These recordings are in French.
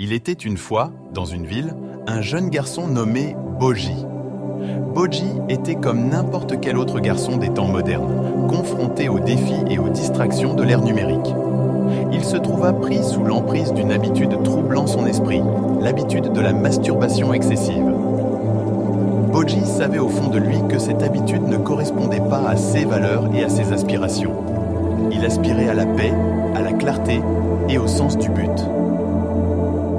Il était une fois, dans une ville, un jeune garçon nommé Boji. Boji était comme n'importe quel autre garçon des temps modernes, confronté aux défis et aux distractions de l'ère numérique. Il se trouva pris sous l'emprise d'une habitude troublant son esprit, l'habitude de la masturbation excessive. Boji savait au fond de lui que cette habitude ne correspondait pas à ses valeurs et à ses aspirations. Il aspirait à la paix, à la clarté et au sens du but.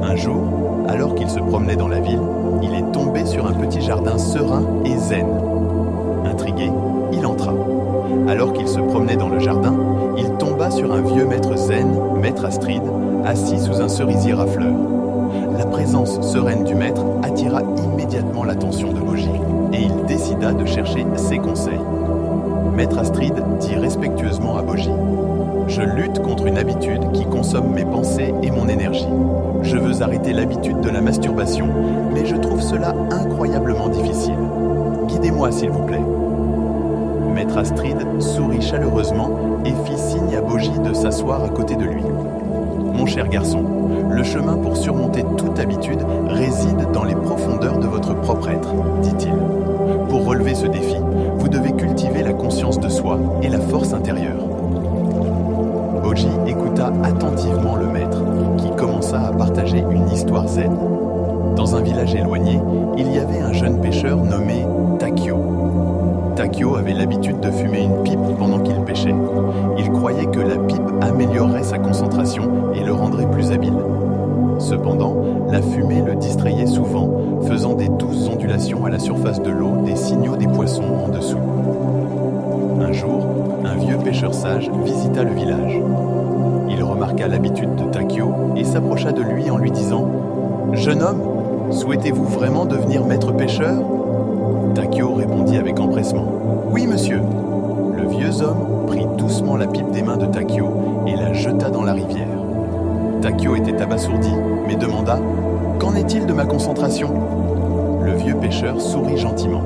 Un jour, alors qu'il se promenait dans la ville, il est tombé sur un petit jardin serein et zen. Intrigué, il entra. Alors qu'il se promenait dans le jardin, il tomba sur un vieux maître zen, maître Astrid, assis sous un cerisier à fleurs. La présence sereine du maître attira immédiatement l'attention de Boji et il décida de chercher ses conseils. Maître Astrid dit respectueusement à Boji: « Je lutte contre une habitude qui consomme mes pensées et mon énergie. Je veux arrêter l'habitude de la masturbation, mais je trouve cela incroyablement difficile. Guidez-moi s'il vous plaît. » Maître Astrid sourit chaleureusement et fit signe à Boji de s'asseoir à côté de lui. « Mon cher garçon, le chemin pour surmonter toute habitude réside dans les profondeurs de votre propre être, dit-il. Pour relever ce défi, vous devez cultiver la conscience de soi et la force intérieure. » Boji écouta attentivement le maître, qui commença à partager une histoire zen. Dans un village éloigné, il y avait un jeune pêcheur nommé Takio. Takio avait l'habitude de fumer une pipe pendant qu'il pêchait. Il croyait que la pipe améliorerait sa concentration et le rendrait plus habile. Cependant, la fumée le distrayait souvent, faisant des douces ondulations à la surface de l'eau des signaux des poissons en dessous. Un jour, un vieux pêcheur sage visita le village. Il remarqua l'habitude de Takio et s'approcha de lui en lui disant: « Jeune homme, souhaitez-vous vraiment devenir maître pêcheur ?» Takio répondit avec empressement: « Oui, monsieur. » Le vieux homme prit doucement la pipe des mains de Takio et la jeta dans la rivière. Takio était abasourdi, mais demanda: « Qu'en est-il de ma concentration ?» Le vieux pêcheur sourit gentiment.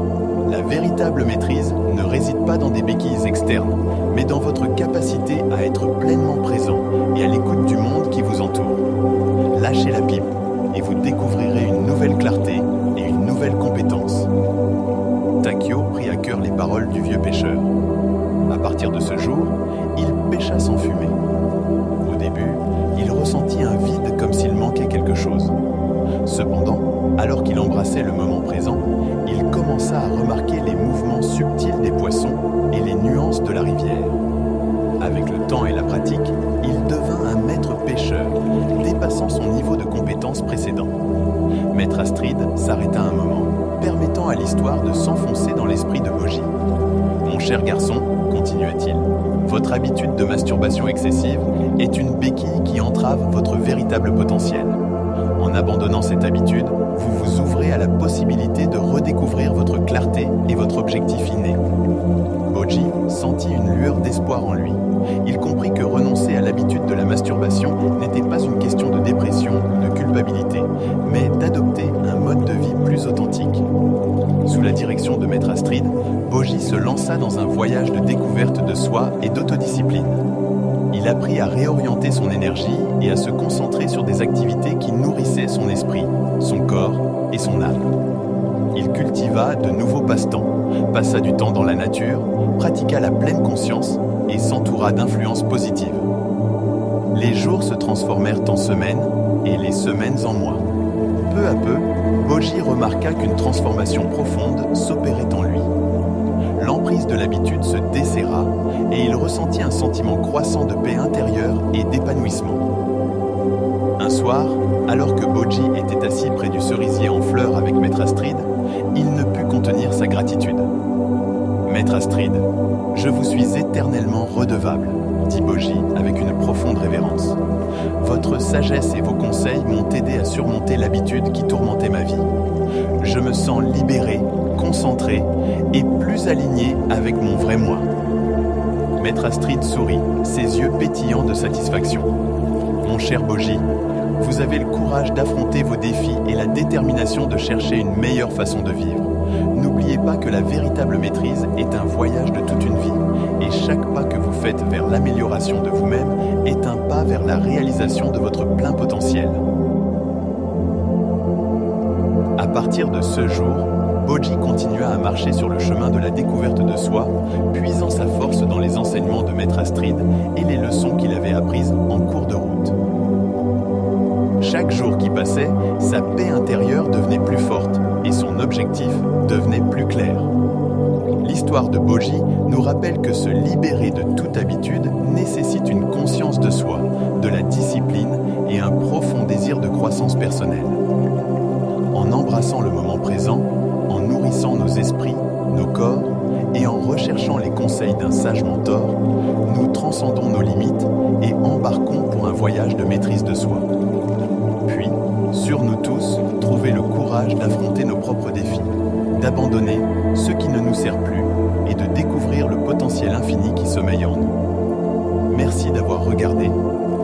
« La véritable maîtrise ne réside pas dans des béquilles externes, mais dans votre capacité à être pleinement présent et à l'écoute du monde qui vous entoure. Lâchez la pipe et vous découvrirez une nouvelle clarté et une nouvelle compétence. » Takio prit à cœur les paroles du vieux pêcheur. À partir de ce jour, il pêcha sans fumer. Au début, il ressentit un vide comme s'il manquait quelque chose. Cependant, alors qu'il embrassait le moment présent, il commença à remarquer les mouvements subtils des poissons et les nuances de la rivière. Avec le temps et la pratique, il devint un maître pêcheur, dépassant son niveau de compétence précédent. Maître Astrid s'arrêta un moment, permettant à l'histoire de s'enfoncer dans l'esprit de Boji. « Mon cher garçon, continua-t-il, votre habitude de masturbation excessive est une béquille qui entrave votre véritable potentiel. En abandonnant cette habitude, vous vous ouvrez à la possibilité de redécouvrir votre clarté et votre objectif inné. » Boji sentit une lueur d'espoir en lui. Il comprit que renoncer à l'habitude de la masturbation n'était pas une question de dépression ou de culpabilité, mais d'adopter un mode de vie plus authentique. Sous la direction de Maître Astrid, Boji se lança dans un voyage de découverte de soi et d'autodiscipline. Il apprit à réorienter son énergie et à se concentrer sur des activités qui nourrissaient son esprit, son corps et son âme. Il cultiva de nouveaux passe-temps, passa du temps dans la nature, pratiqua la pleine conscience et s'entoura d'influences positives. Les jours se transformèrent en semaines et les semaines en mois. Peu à peu, Boji remarqua qu'une transformation profonde s'opérait en lui. L'emprise de l'habitude se desserra et il ressentit un sentiment croissant de paix intérieure et d'épanouissement. Un soir, alors que Boji était assis près du cerisier en fleurs avec Maître Astrid, il ne put contenir sa gratitude. « Maître Astrid, je vous suis éternellement redevable, » dit Boji avec une profonde révérence. « Votre sagesse et vos conseils m'ont aidé à surmonter l'habitude qui tourmentait ma vie. Je me sens libéré, concentré et plus aligné avec mon vrai moi. » Maître Astrid sourit, ses yeux pétillants de satisfaction. « Mon cher Boji, vous avez le courage d'affronter vos défis et la détermination de chercher une meilleure façon de vivre. N'oubliez pas que la véritable maîtrise est un voyage de toute une vie et chaque pas que vous faites vers l'amélioration de vous-même est un pas vers la réalisation de votre plein potentiel. partir de ce jour, Boji continua à marcher sur le chemin de la découverte de soi, puisant sa force dans les enseignements de Maître Astrid et les leçons qu'il avait apprises en cours de route. Chaque jour qui passait, sa paix intérieure devenait plus forte et son objectif devenait plus clair. L'histoire de Boji nous rappelle que se libérer de toute habitude nécessite une conscience de soi, de la discipline et un profond désir de croissance personnelle. En embrassant le moment présent, en nourrissant nos esprits, nos corps et en recherchant les conseils d'un sage mentor, nous transcendons nos limites et embarquons pour un voyage de maîtrise de soi. Puis, sur nous tous, trouver le courage d'affronter nos propres défis, d'abandonner ce qui ne nous sert plus et de découvrir le potentiel infini qui sommeille en nous. Merci d'avoir regardé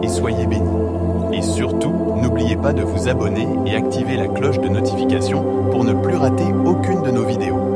et soyez bénis. Et surtout, n'oubliez pas de vous abonner et activer la cloche de notification pour ne plus rater aucune de nos vidéos.